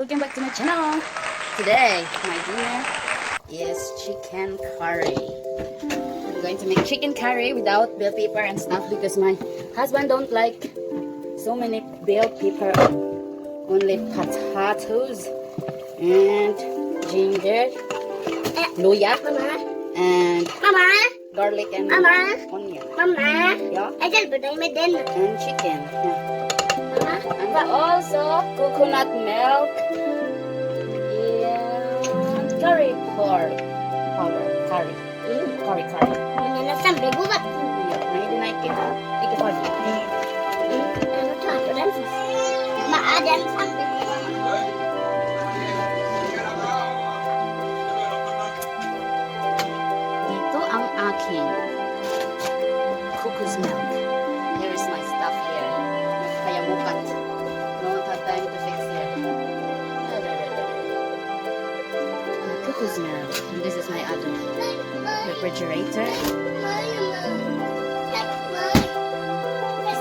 Welcome back to my channel. Today, my dinner is chicken curry. I'm going to make chicken curry without bell pepper and stuff because my husband don't like so many bell pepper. Only potatoes and ginger, luya, and garlic and onion. Yeah. And chicken. Yeah. And also coconut milk and curry powder. Curry. Curry. Yeah, may dinaikin. Ika pa dito ang aking cookies milk. Here is my stuff here. Kaya bukat. Don't have time to fix here. Cookies milk. And this is my other refrigerator.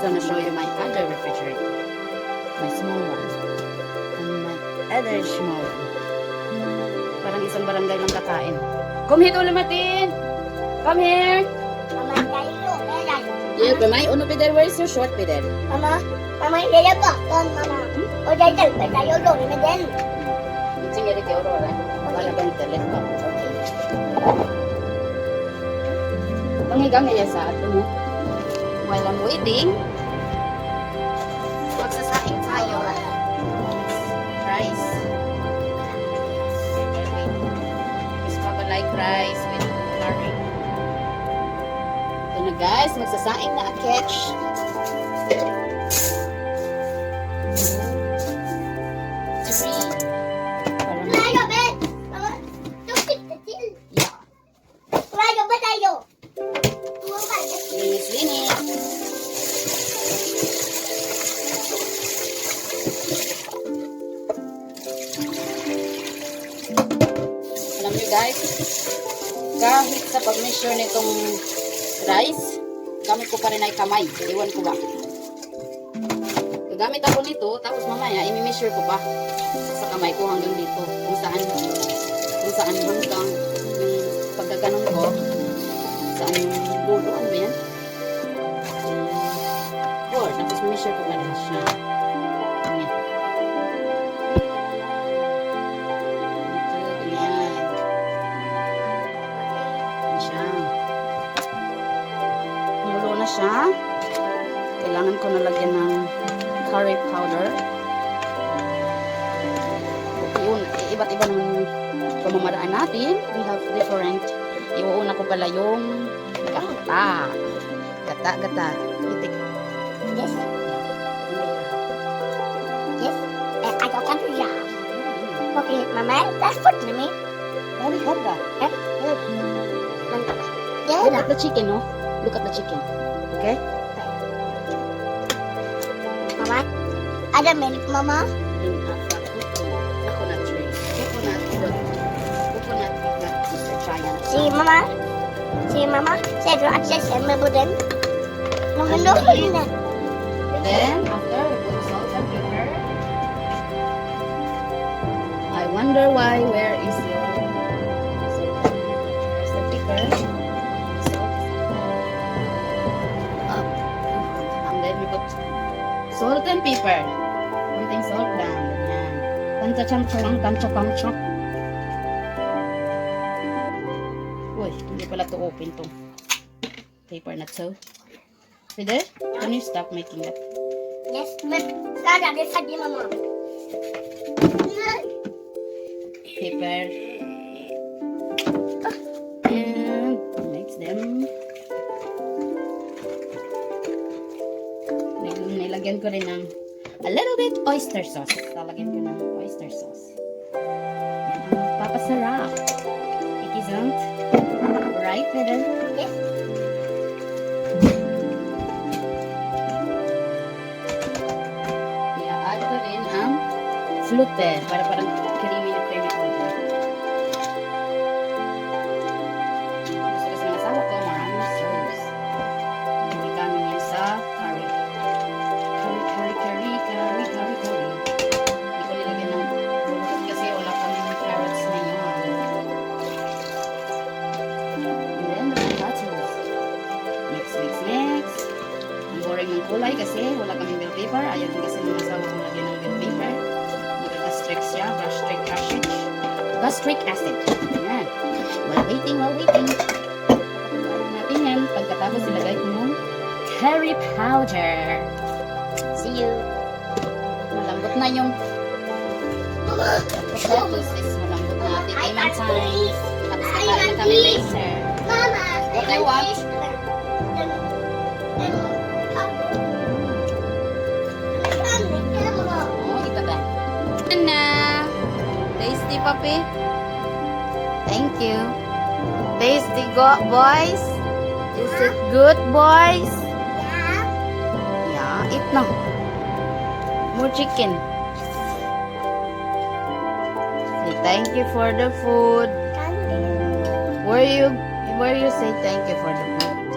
I'm gonna show you my other refrigerator. My small one. And my other small one. Parang isang barangay lang kakain. Come here, Ulumatin! Come here! Yeah, Pamay, uno pider, where's your short pider? Kucing dari ke Aurora. Wala bang telepon? Pangigang niya sa ato mo. While I'm waiting, magsasaing tayo. Rice. Because Papa like rice with curry. Ito na guys, magsasaing na aketch. Alam niyo guys, kahit sa pag-measure nitong rice, gamit ko pa rin ay kamay. Iwan ko ba? Gamit ako nito, tapos mamaya i-measure ko pa sa kamay ko hanggang dito. Kung saan hanggang yung pagkaganon ko, saan yung dulo, ano ba yan? Tapos measure ko pa rin siya. Siya. Kailangan ko na lagyan ng curry powder. Iba't iba ng pamamaraan natin. We have different. Iuuna ko pala yung gata. Gata. Itik. Yes. Yes. I got time to job. Okay, Mama, that's what to me. Very hard. Yeah. Look at the chicken, no? Look at the chicken. Okay? Mama, ada milk, Mama. In coconut tree. Coconut fruit. Coconut nut is a giant. See, Mama. Saya doa access sama buden. Mengendor ini. Then, after we put salt and pepper. I wonder why, where is your salt and pepper? Where's the pepper? Salt and pepper. Konting salt lang. Ganyan. Tancha-chang-chang. Uy, hindi pala to open to. Paper na to. Pwede? Can you stop making that? Yes, but sekarang dia sedih, Mama. Paper. And mix them. Nilagyan ko rin ng a little bit oyster sauce. Talagyan ko ng oyster sauce. Yan ang papasarap. It isn't right with it. Yes. I-add ko rin ang flute para parang creamy na powder. Gusto kasi ng asawa ko, maraming sauce. Hindi kami yan sa curry. Curry. Hindi ko nilagyan ng gastric siya. Gastric acid. Ayan. While waiting. Patuloy natin yan. Pagkatapos ilagay ko yung curry powder. See you. Malambot na yung potatoes. Malambot na natin. Amen time. Tapos kakain na kami later. Mama, What do you want? Oh, ito ba? Na. Tasty, papi. Thank you. Tasty, boys. Is it good, boys? Yeah, eat now. More chicken. Say thank you for the food. Where you say thank you for the food?